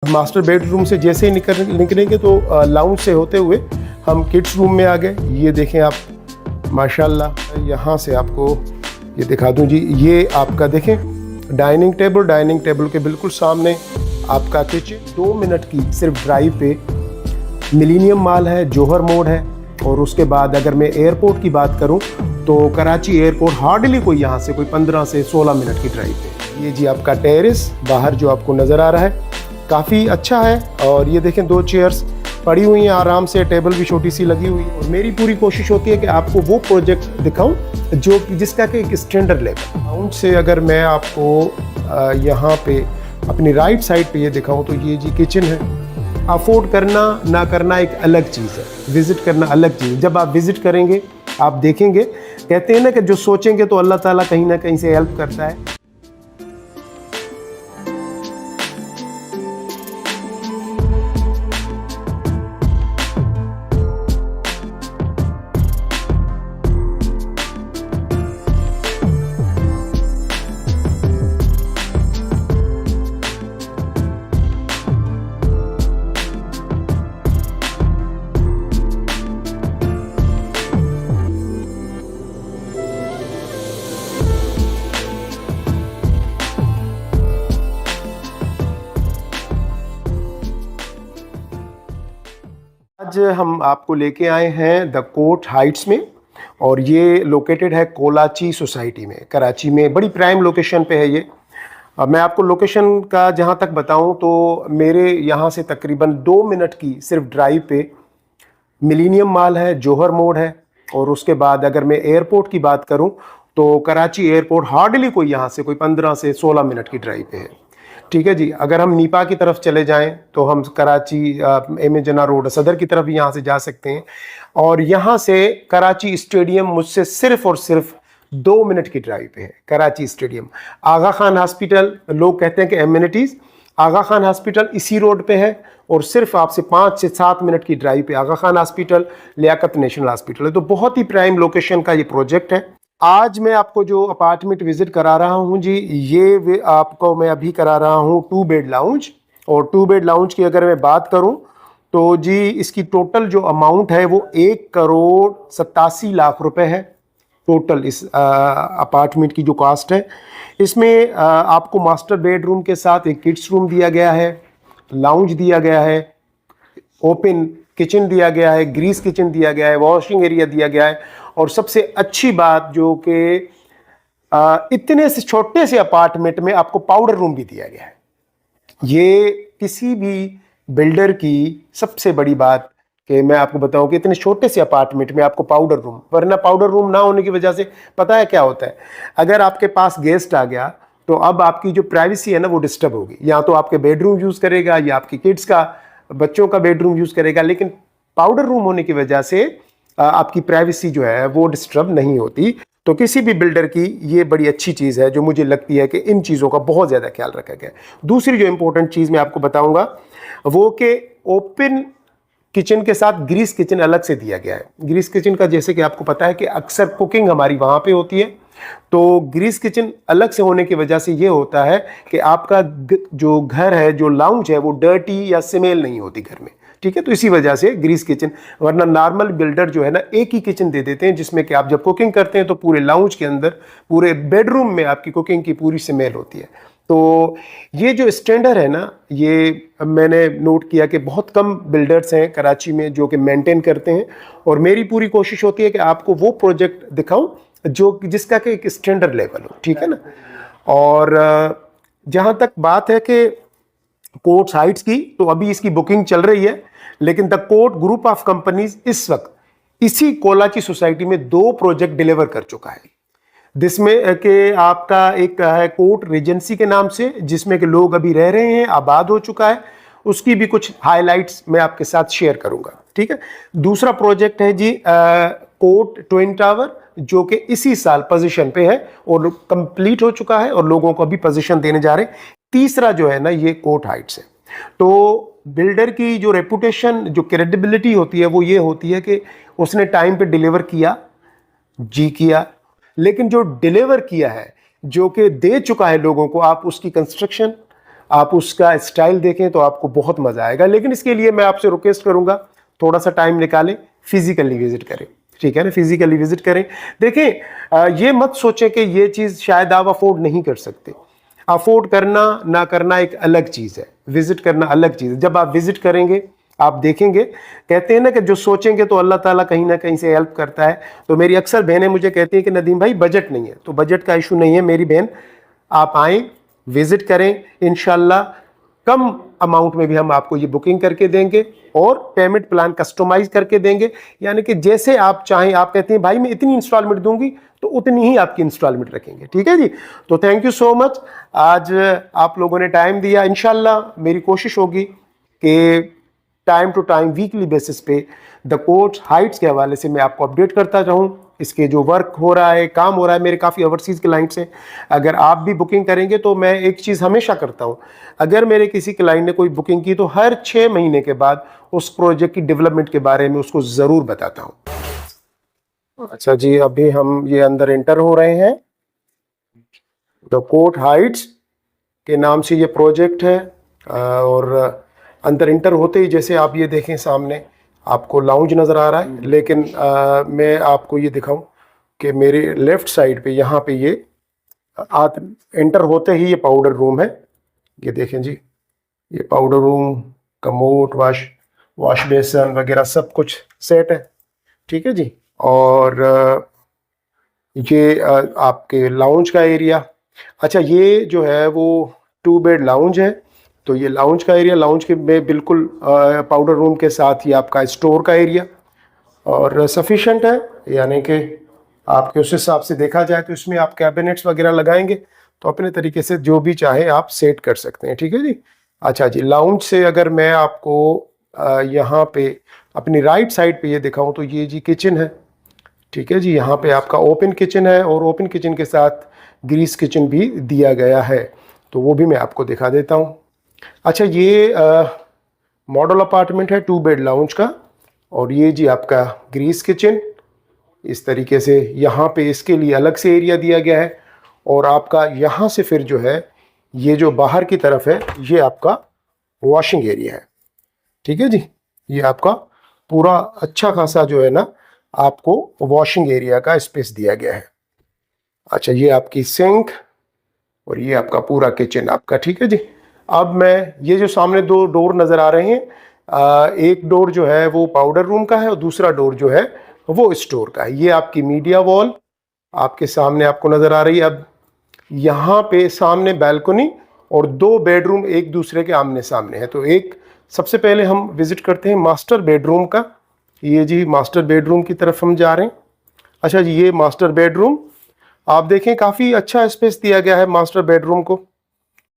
Master bedroom से जैसे ही निकलेंगे तो लाउंज से होते हुए हम किड्स रूम में आ गए। ये देखें आप, माशाल्लाह। यहाँ से आपको ये दिखा दूं जी, ये आपका देखें डाइनिंग टेबल के बिल्कुल सामने आपका किचन। 2 मिनट की सिर्फ ड्राइव पे मिलीनियम माल है, जौहर मोड़ है। और उसके बाद अगर मैं एयरपोर्ट की बात करूं तो कराची एयरपोर्ट हार्डली कोई यहाँ से कोई 15 से 16 मिनट की ड्राइव पे। ये जी आपका टेरेस बाहर जो आपको नज़र आ रहा है काफ़ी अच्छा है। और ये देखें 2 चेयर्स पड़ी हुई हैं आराम से, टेबल भी छोटी सी लगी हुई है। और मेरी पूरी कोशिश होती है कि आपको वो प्रोजेक्ट दिखाऊं जो जिसका कि एक स्टैंडर्ड लेवल। ग्राउंड से अगर मैं आपको यहाँ पे अपनी राइट साइड पे ये दिखाऊं तो ये जी किचन है। अफोर्ड करना ना करना एक अलग चीज़ है, विज़िट करना अलग चीज़। जब आप विज़िट करेंगे आप देखेंगे, कहते हैं ना कि जो सोचेंगे तो अल्लाह ताला कहीं ना कहीं से हेल्प करता है। आज हम आपको लेके आए हैं द कोर्ट हाइट्स में, और ये लोकेटेड है कोलाची सोसाइटी में, कराची में। बड़ी प्राइम लोकेशन पे है ये। मैं आपको लोकेशन का जहाँ तक बताऊँ तो मेरे यहाँ से तकरीबन 2 मिनट की सिर्फ ड्राइव पे मिलीनियम माल है, जौहर मोड़ है। और उसके बाद अगर मैं एयरपोर्ट की बात करूँ तो कराची एयरपोर्ट हार्डली कोई यहाँ से कोई 15 से 16 मिनट की ड्राइव पे है। ठीक है जी। अगर हम नीपा की तरफ चले जाएं तो हम कराची एम जना रोड सदर की तरफ यहाँ से जा सकते हैं। और यहाँ से कराची स्टेडियम मुझसे सिर्फ और सिर्फ 2 मिनट की ड्राइव पे है। कराची स्टेडियम, आगा खान हॉस्पिटल, लोग कहते हैं कि एमिनिटीज़, आगा खान हॉस्पिटल इसी रोड पे है। और सिर्फ आपसे 5 से 7 मिनट की ड्राइव पे Aga Khan Hospital, Liaquat National Hospital है। तो बहुत ही प्राइम लोकेशन का ये प्रोजेक्ट है। आज मैं आपको जो अपार्टमेंट विजिट करा रहा हूँ जी, ये आपको मैं अभी करा रहा हूँ 2 बेड लाउंज। और 2 बेड लाउंज की अगर मैं बात करूँ तो जी इसकी टोटल जो अमाउंट है वो 1,87,00,000 रुपए है। टोटल इस अपार्टमेंट की जो कास्ट है, इसमें आपको मास्टर बेडरूम के साथ एक किड्स रूम दिया गया है, लाउंज दिया गया है, ओपन किचन दिया गया है, ग्रीस किचन दिया गया है, वॉशिंग एरिया दिया गया है। और सबसे अच्छी बात जो कि इतने से छोटे से अपार्टमेंट में आपको पाउडर रूम भी दिया गया है। ये किसी भी बिल्डर की सबसे बड़ी बात कि मैं आपको बताऊं कि इतने छोटे से अपार्टमेंट में आपको पाउडर रूम, वरना पाउडर रूम ना होने की वजह से पता है क्या होता है, अगर आपके पास गेस्ट आ गया तो अब आपकी जो प्राइवेसी है ना वो डिस्टर्ब होगी। या तो आपके बेडरूम यूज़ करेगा या आपकी किड्स का, बच्चों का बेडरूम यूज़ करेगा, लेकिन पाउडर रूम होने की वजह से आपकी प्राइवेसी जो है वो डिस्टर्ब नहीं होती। तो किसी भी बिल्डर की ये बड़ी अच्छी चीज़ है जो मुझे लगती है कि इन चीज़ों का बहुत ज़्यादा ख्याल रखा गया है। दूसरी जो इंपॉर्टेंट चीज़ मैं आपको बताऊंगा वो कि ओपन किचन के साथ ग्रीस किचन अलग से दिया गया है। ग्रीस किचन का जैसे कि आपको पता है कि अक्सर कुकिंग हमारी वहाँ पे होती है, तो ग्रीस किचन अलग से होने की वजह से ये होता है कि आपका जो घर है, जो लाउंज है, वो डर्टी या स्मेल नहीं होती घर में। ठीक है, तो इसी वजह से ग्रीस किचन। वरना नॉर्मल बिल्डर जो है ना एक ही किचन दे देते हैं जिसमें कि आप जब कुकिंग करते हैं तो पूरे लाउंज के अंदर, पूरे बेडरूम में आपकी कुकिंग की पूरी स्मेल होती है। तो ये जो स्टैंडर्ड है ना, ये मैंने नोट किया कि बहुत कम बिल्डर्स हैं कराची में जो कि मेंटेन करते हैं। और मेरी पूरी कोशिश होती है कि आपको वो प्रोजेक्ट दिखाऊं जो जिसका कि एक स्टैंडर्ड लेवल हो। ठीक है ना। और जहाँ तक बात है कि कोर्ट हाइट्स की, तो अभी इसकी बुकिंग चल रही है, लेकिन the court group of companies इस वक्त इसी कोलाची सोसाइटी में 2 प्रोजेक्ट डिलीवर कर चुका है। जिसमें कि आपका एक है कोर्ट रेजेंसी के नाम से, जिसमें कि लोग अभी रह रहे हैं, आबाद हो चुका है। उसकी भी कुछ हाइलाइट्स मैं आपके साथ शेयर करूंगा। ठीक है। दूसरा प्रोजेक्ट है जी कोर्ट ट्विन टावर, जो कि इसी साल पोजीशन पे है और कंप्लीट हो चुका है और लोगों को अभी पोजीशन देने जा रहे हैं। तीसरा जो है ना ये कोर्ट हाइट्स है। तो बिल्डर की जो रेपुटेशन, जो क्रेडिबिलिटी होती है वो ये होती है कि उसने टाइम पे डिलीवर किया जी किया, लेकिन जो डिलीवर किया है, जो कि दे चुका है लोगों को, आप उसकी कंस्ट्रक्शन आप उसका स्टाइल देखें तो आपको बहुत मज़ा आएगा। लेकिन इसके लिए मैं आपसे रिक्वेस्ट करूंगा, थोड़ा सा टाइम निकालें, फिजिकली विजिट करें, ठीक है ना, फिजिकली विजिट करें। देखें, ये मत सोचें कि ये चीज़ शायद आप अफोर्ड नहीं कर सकते। अफोर्ड करना ना करना एक अलग चीज़ है, विजिट करना अलग चीज़ है। जब आप विजिट करेंगे आप देखेंगे, कहते हैं ना कि जो सोचेंगे तो अल्लाह ताला कहीं ना कहीं से हेल्प करता है। तो मेरी अक्सर बहनें मुझे कहती हैं कि नदीम भाई बजट नहीं है, तो बजट का इशू नहीं है मेरी बहन, आप आएँ, विजिट करें, इंशाल्लाह कम अमाउंट में भी हम आपको ये बुकिंग करके देंगे और पेमेंट प्लान कस्टमाइज करके देंगे, यानी कि जैसे आप चाहें। आप कहते हैं भाई मैं इतनी इंस्टॉलमेंट दूंगी, तो उतनी ही आपकी इंस्टॉलमेंट रखेंगे, ठीक है जी। तो थैंक यू सो मच, आज आप लोगों ने टाइम दिया। इंशाल्लाह मेरी कोशिश होगी कि time to time weekly basis पे द कोट हाइट्स के हवाले से मैं आपको अपडेट करता रहूं। इसके जो वर्क हो रहा है, काम हो रहा है, मेरे काफ़ी ओवरसीज़ क्लाइंट्स हैं। अगर आप भी बुकिंग करेंगे तो मैं एक चीज़ हमेशा करता हूं, अगर मेरे किसी क्लाइंट ने कोई बुकिंग की तो हर 6 महीने के बाद उस प्रोजेक्ट की डेवलपमेंट के बारे में उसको ज़रूर बताता हूं। अच्छा जी, अभी हम ये अंदर एंटर हो रहे हैं। द कोट हाइट्स के नाम से ये प्रोजेक्ट है, और अंदर इंटर होते ही जैसे आप ये देखें सामने आपको लाउंज नज़र आ रहा है। लेकिन मैं आपको ये दिखाऊं कि मेरे लेफ्ट साइड पे यहाँ पे ये एंटर होते ही ये पाउडर रूम है। ये देखें जी, ये powder room, commode, wash basin वगैरह सब कुछ सेट है, ठीक है जी। और ये आपके लाउंज का एरिया। अच्छा, ये जो है वो 2 बेड लाउंज है। तो ये लाउंज का एरिया, लाउंज के में बिल्कुल पाउडर रूम के साथ ही आपका स्टोर का एरिया और सफिशेंट है, यानी कि आपके उस हिसाब से देखा जाए तो इसमें आप कैबिनेट्स वगैरह लगाएंगे तो अपने तरीके से जो भी चाहे आप सेट कर सकते हैं, ठीक है जी। अच्छा जी, लाउंज से अगर मैं आपको यहाँ पे अपनी राइट साइड पे ये दिखाऊं तो ये जी किचन है, ठीक है जी। यहाँ पे आपका ओपन किचन है और ओपन किचन के साथ ग्रीस किचन भी दिया गया है, तो वो भी मैं आपको दिखा देता हूँ। अच्छा, ये मॉडल अपार्टमेंट है 2 बेड लाउंज का, और ये जी आपका ग्रीस किचन इस तरीके से यहाँ पे इसके लिए अलग से एरिया दिया गया है। और आपका यहाँ से फिर जो है ये जो बाहर की तरफ है ये आपका वॉशिंग एरिया है, ठीक है जी। ये आपका पूरा अच्छा खासा जो है ना आपको वॉशिंग एरिया का स्पेस दिया गया है। अच्छा, ये आपकी सिंक और ये आपका पूरा किचन आपका, ठीक है जी। अब मैं ये जो सामने 2 डोर नज़र आ रहे हैं, एक डोर जो है वो पाउडर रूम का है और दूसरा डोर जो है वो स्टोर का है। ये आपकी मीडिया वॉल आपके सामने आपको नज़र आ रही है। अब यहाँ पे सामने बैल्कनी और 2 बेडरूम एक दूसरे के आमने सामने है। तो एक सबसे पहले हम विजिट करते हैं मास्टर बेडरूम का। ये जी मास्टर बेडरूम की तरफ हम जा रहे हैं। अच्छा जी, ये मास्टर बेडरूम आप देखें काफ़ी अच्छा स्पेस दिया गया है मास्टर बेडरूम को।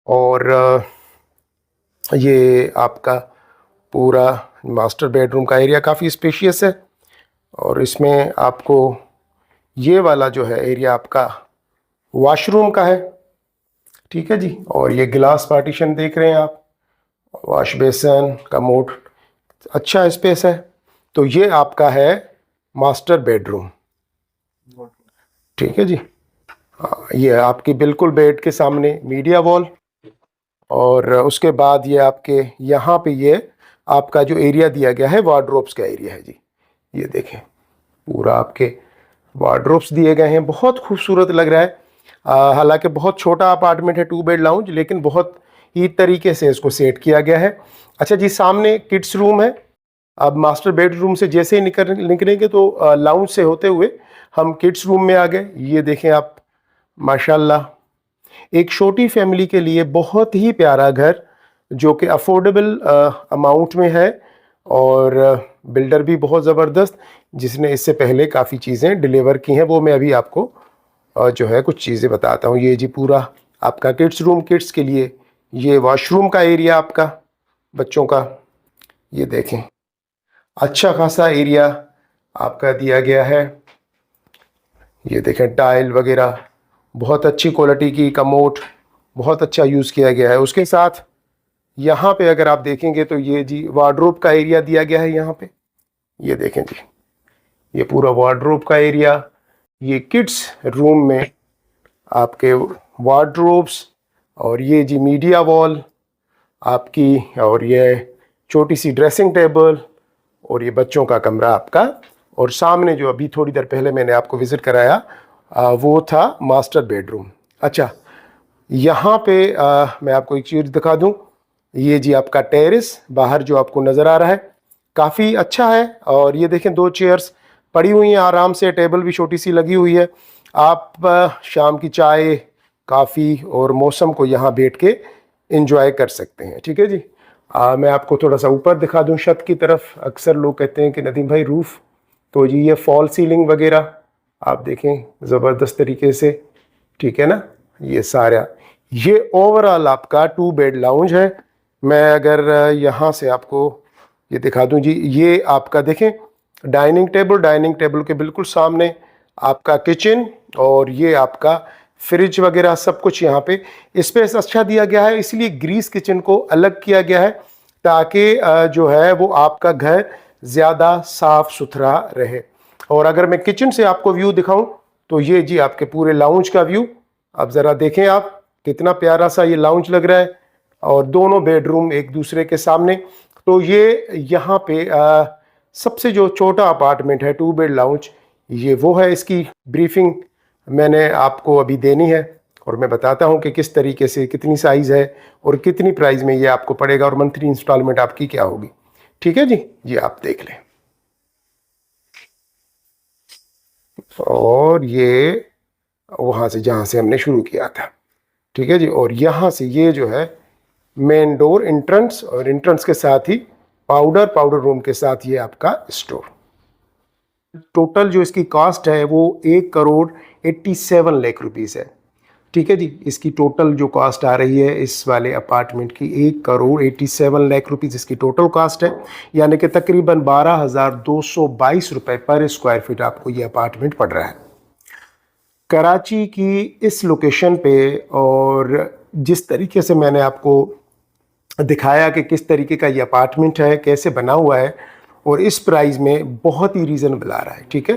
और ये आपका पूरा मास्टर बेडरूम का एरिया काफ़ी स्पेशियस है, और इसमें आपको ये वाला जो है एरिया आपका वॉशरूम का है, ठीक है जी। और ये गिलास पार्टीशन देख रहे हैं आप, वॉश बेसन, कमोड, अच्छा स्पेस है। तो ये आपका है मास्टर बेडरूम, ठीक है जी। ये आपकी बिल्कुल बेड के सामने मीडिया वॉल, और उसके बाद ये आपके यहाँ पे ये आपका जो एरिया दिया गया है वार्डरोब्स का एरिया है जी। ये देखें पूरा आपके वार्डरोब्स दिए गए हैं, बहुत खूबसूरत लग रहा है। हालांकि बहुत छोटा अपार्टमेंट है 2 बेड लाउंज, लेकिन बहुत ही तरीके से इसको सेट किया गया है। अच्छा जी, सामने किड्स रूम है। अब मास्टर बेडरूम से जैसे ही निकलेंगे तो लाउंज से होते हुए हम किड्स रूम में आ गए। ये देखें आप, माशाल्लाह एक छोटी फैमिली के लिए बहुत ही प्यारा घर, जो कि अफोर्डेबल अमाउंट में है, और बिल्डर भी बहुत ज़बरदस्त, जिसने इससे पहले काफ़ी चीज़ें डिलीवर की हैं। वो मैं अभी आपको जो है कुछ चीज़ें बताता हूँ। ये जी पूरा आपका किड्स रूम, किड्स के लिए ये वॉशरूम का एरिया आपका बच्चों का, ये देखें अच्छा खासा एरिया आपका दिया गया है। ये देखें टाइल वगैरह बहुत अच्छी क्वालिटी की, कमोड बहुत अच्छा यूज़ किया गया है। उसके साथ यहाँ पे अगर आप देखेंगे तो ये जी वार्डरोब का एरिया दिया गया है यहाँ पे। ये देखें जी, ये पूरा वार्डरोब का एरिया। ये किड्स रूम में आपके वार्डरोब्स, और ये जी मीडिया वॉल, आपकी, और ये छोटी सी ड्रेसिंग टेबल, और ये बच्चों का कमरा आपका। और सामने जो अभी थोड़ी देर पहले मैंने आपको विज़िट कराया वो था मास्टर बेडरूम। अच्छा, यहाँ पे मैं आपको एक चीज़ दिखा दूँ। ये जी आपका टेरेस बाहर जो आपको नज़र आ रहा है, काफ़ी अच्छा है। और ये देखें 2 चेयर्स पड़ी हुई हैं आराम से, टेबल भी छोटी सी लगी हुई है। आप शाम की चाय, काफ़ी और मौसम को यहाँ बैठ के इंजॉय कर सकते हैं। ठीक है जी। मैं आपको थोड़ा सा ऊपर दिखा दूँ छत की तरफ। अक्सर लोग कहते हैं कि नदीम भाई रूफ़, तो जी ये फॉल सीलिंग वगैरह आप देखें ज़बरदस्त तरीके से। ठीक है ना, ये सारा, ये ओवरऑल आपका 2 बेड लाउंज है। मैं अगर यहाँ से आपको ये दिखा दूं जी, ये आपका देखें डाइनिंग टेबल के बिल्कुल सामने आपका किचन, और ये आपका फ्रिज वगैरह सब कुछ यहाँ पे स्पेस अच्छा दिया गया है। इसलिए ग्रीस किचन को अलग किया गया है ताकि जो है वो आपका घर ज़्यादा साफ सुथरा रहे। और अगर मैं किचन से आपको व्यू दिखाऊं तो ये जी आपके पूरे लाउंज का व्यू। अब ज़रा देखें आप, कितना प्यारा सा ये लाउंज लग रहा है, और दोनों बेडरूम एक दूसरे के सामने। तो ये यहाँ पे सबसे जो छोटा अपार्टमेंट है 2 बेड लाउंज, ये वो है। इसकी ब्रीफिंग मैंने आपको अभी देनी है, और मैं बताता हूँ कि किस तरीके से, कितनी साइज़ है और कितनी प्राइस में ये आपको पड़ेगा, और मंथली इंस्टॉलमेंट आपकी क्या होगी। ठीक है जी, ये आप देख लें। और ये वहाँ से जहाँ से हमने शुरू किया था। ठीक है जी। और यहाँ से ये जो है मेन डोर एंट्रेंस, और एंट्रेंस के साथ ही पाउडर रूम के साथ ये आपका स्टोर। टोटल जो इसकी कॉस्ट है वो 1,87 लाख रुपीस है। ठीक है जी। इसकी टोटल जो कॉस्ट आ रही है इस वाले अपार्टमेंट की 1,87 लाख रुपीस इसकी टोटल कॉस्ट है, यानी कि तकरीबन 12,222 रुपये पर स्क्वायर फीट आपको ये अपार्टमेंट पड़ रहा है कराची की इस लोकेशन पे। और जिस तरीके से मैंने आपको दिखाया कि किस तरीके का ये अपार्टमेंट है, कैसे बना हुआ है, और इस प्राइस में बहुत ही रीज़नेबल आ रहा है। ठीक है।